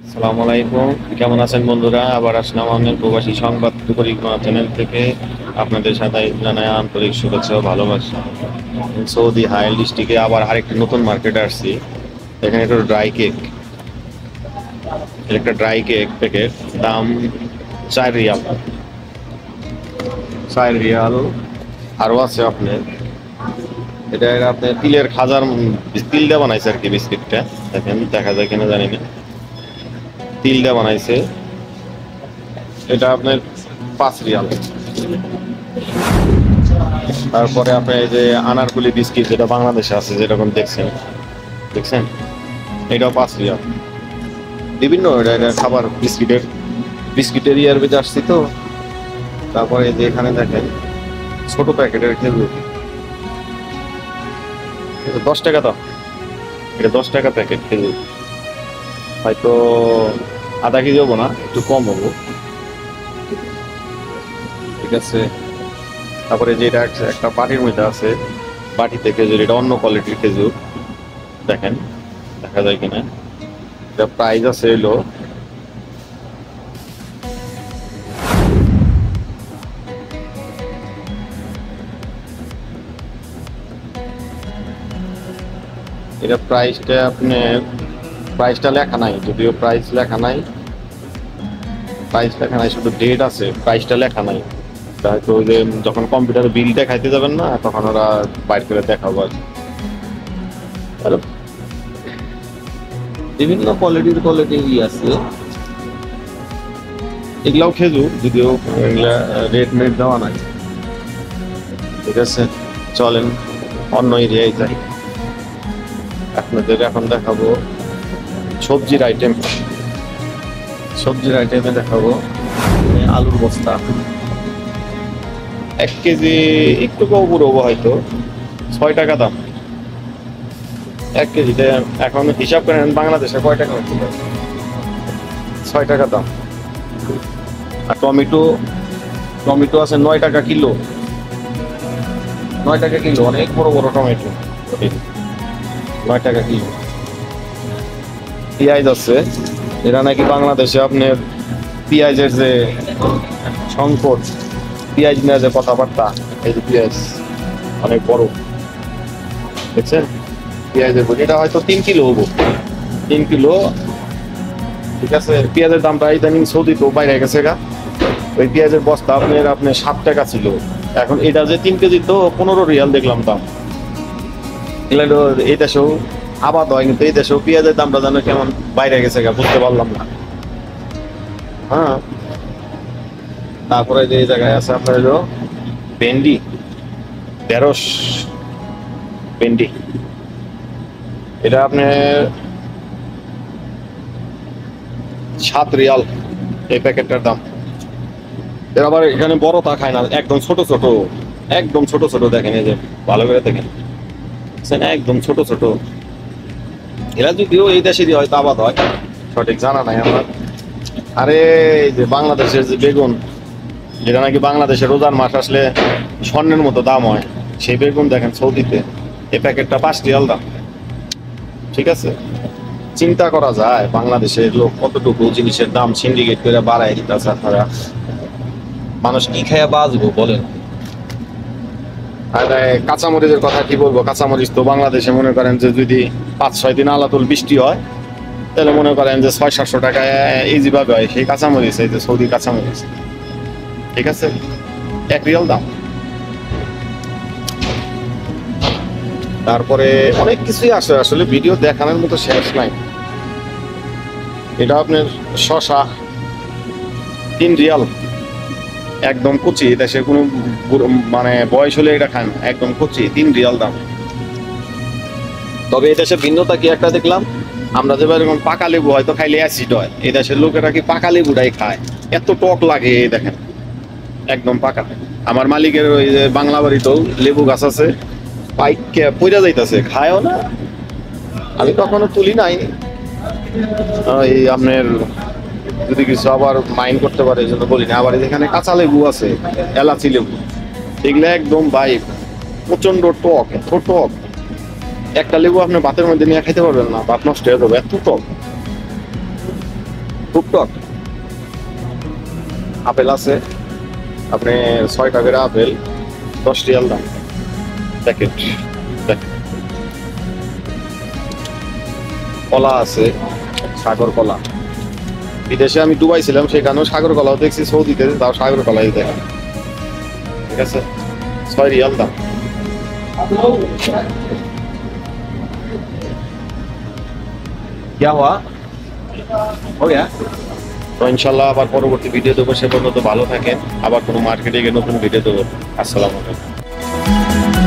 আসসালামু আলাইকুম, কেমন আছেন বন্ধুরা? আবার আসলাম আমাদের প্রবাসী সংবাদ পরিক্রমা চ্যানেল থেকে। আপনাদের সাথে জানাই আন্তরিক শুভেচ্ছা ও ভালোবাসা। সৌদি হাইল ডিস্ট্রিক্টে আবার আরেকটি নতুন মার্কেটে আসছি। এখানে একটা ড্রাই কেক, একটা ড্রাই কেক প্যাকেট দাম 4 রিয়াল। 4 রিয়াল। আরও আছে আপনার, এটা আপনার তিলের খাজার, তিল দিয়ে বানাইছে আর কি বিস্কিটটা। দেখেন দেখা যায় কিনা জানি না, তিল দিয়ে বানাইছে। এটা আপনার 5 রিয়াল। তারপরে আপনার এই যে আনারকুলি বিস্কিট, যেটা বাংলাদেশে আছে, যেরকম দেখছেন দেখছেন এটাও 5 রিয়াল। বিভিন্ন এটা খাবার বিস্কিটের ইয়ার বেঁচে আসছি তো। তারপরে এই যে এখানে দেখেন ছোট প্যাকেটের খেজুর, এটা 10 টাকা দাম। এটা 10 টাকা প্যাকেট খেজুর, হয়তো আধা কেজি হবো না, একটু কম হবো। ঠিক আছে। তারপরে যেটা একটা বাটির মধ্যে আছে, বাটিতে খেজুর, এটা অন্য কোয়ালিটির খেজুর। দেখেন দেখা যায় কিনা। এটা প্রাইস আছে এলো, এটা প্রাইসটা লেখা নাই, যদিও প্রাইস লেখা নাই, শুধু ডেট আছে, প্রাইসটা লেখা নাই। হয়তো ওই যে যখন কম্পিউটারে বিল দেখাইতে যাবেন না, তখন ওরা বাইর করে দেখাবো আর কি। আর বিভিন্ন কোয়ালিটির আছে। এগুলাও খেজুর, যদিও এগুলা রেট মেট দেওয়া নাই। ঠিক আছে, চলেন অন্য এরিয়ায় যাই। আপনাদের এখন দেখাবো সবজির আইটেমে দেখাবো আলুর বস্তা। 1 কেজি একটু কম পুরোবো, হয়তো 6 টাকা দাম 1 কেজিতে। এখন হিসাব করেন বাংলাদেশে কয় টাকা হচ্ছিল। 6 টাকা দাম। আর টমেটো আছে 9 টাকা কিলো। 9 টাকা কিলো, অনেক বড় বড় টমেটো, 9 টাকা কিলো। পেঁয়াজ আছে, এরা নাকি বাংলাদেশে আপনার পেঁয়াজের যে সংকট, পেঁয়াজ নিয়ে যে কথাবার্তা, এই যে পেঁয়াজ অনেক বড়, দেখছেন পেঁয়াজের বই, এটা হয়তো 3 কিলো হবো, 3 কিলো। ঠিক আছে, পেঁয়াজের দামটা ইদানিং সৌদি তো বাইরে গেছে গা। ওই পেঁয়াজের বস্তা আপনার 7 টাকা ছিল, এখন এটা যে 3 কেজি তো 15 রিয়াল দেখলাম দাম। এগুলো এই দেশেও আবাদ হয়, কিন্তু এই দেশেও পেঁয়াজের দামটা যেন কেমন বাইরে গেছে গা, বুঝতে পারলাম না। হ্যাঁ, তারপরে যে এই জায়গায় আছে আপনার হলো ভেন্ডি, ঢেঁড়স, ভেন্ডি। এটা আপনার 7 রিয়াল এই প্যাকেটটার দাম। এর আবার এখানে বড়টা খায় না, একদম ছোট ছোট, একদম ছোট ছোট। দেখেন এই যে, ভালো করে দেখেন, একদম ছোট ছোট। এরা যদিও এই দেশেরই হয়তো আবাদ হয়, সঠিক জানা নাই আমার। আরে এই যে বাংলাদেশের যে বেগুন, যেটা নাকি বাংলাদেশে রোজার মাস আসলে স্বর্ণের মতো দাম হয়, সেই বেগুন দেখেন সৌদিতে এই প্যাকেটটা 5 রিয়াল দাম। ঠিক আছে, চিন্তা করা যায় বাংলাদেশের লোক কতটুকু জিনিসের দাম সিন্ডিকেট করে বাড়ায় দিতেছে। আপনারা মানুষ কি খেয়ে বাঁচবো বলেন? আর কাঁচামরিচের কথা কি বলবো, কাঁচামরিচ তো বাংলাদেশে মনে করেন যে যদি 5-6 দিন আলাতুল বৃষ্টি হয়, তাহলে মনে করেন যে 600-700 টাকায় ইজি ভাবে হয় সেই কাঁচামরিচ, এই যে সৌদি কাঁচামরিচ। ঠিক আছে, 1 রিয়াল দাম। তারপরে অনেক কিছুই আসে, আসলে ভিডিও দেখানোর মতো শেষ নাই। এটা আপনার শশা 3 রিয়াল, একদম কচি, দেশে কোনো মানে বয়স হলে এটা খান, একদম কচি, 3 রিয়াল দাম। তবে এই দেশে ভিন্নতা কি একটা দেখলাম, আমরা যেবার যেমন পাকা লেবু হয়তো খাইলে অ্যাসিড হয়, এই দেশের লোকেরা কি পাকা লেবুটাই খায়, এত টক লাগে। দেখেন একদম পাকা। আমার মালিকের ওই যে বাংলা বাড়িতেও লেবু গাছ আছে, পাইকে পইরা যাইতেছে, খায়ও না। আমি কখনো তুলি নাই। এই আপনার যদি কিছু আবার মাইন্ড করতে পারে এই জন্য বলি না। আবার এখানে কাঁচা লেবু আছে, এলাচি লেবু, এগুলো একদম ভাই প্রচন্ড টক, এত টক। একটা লেবু আপনি ভাতের মধ্যে নিয়ে খাইতে পারবেন না, ভাত নষ্ট হয়ে যাবে, এত টক। খুব টক। আপেল আছে আপনি 6 টাকার আপেল, 10 রিয়াল দাম প্যাকেট। কলা আছে, সাগর কলা। বিদেশে আমি দুবাই ছিলাম, সেখানেও সাগর কলাও দেখছি, সৌদিতে তাও সাগর কলাই দেখেন। ঠিক আছে, 6 রিয়াল দাম। क्या हुआ? हो गया? তো ইনশাল্লাহ আবার পরবর্তী ভিডিও দেবো, সে পর্যন্ত ভালো থাকেন। আবার কোনো মার্কেটে গিয়ে নতুন ভিডিও দেবো। আসসালামু আলাইকুম।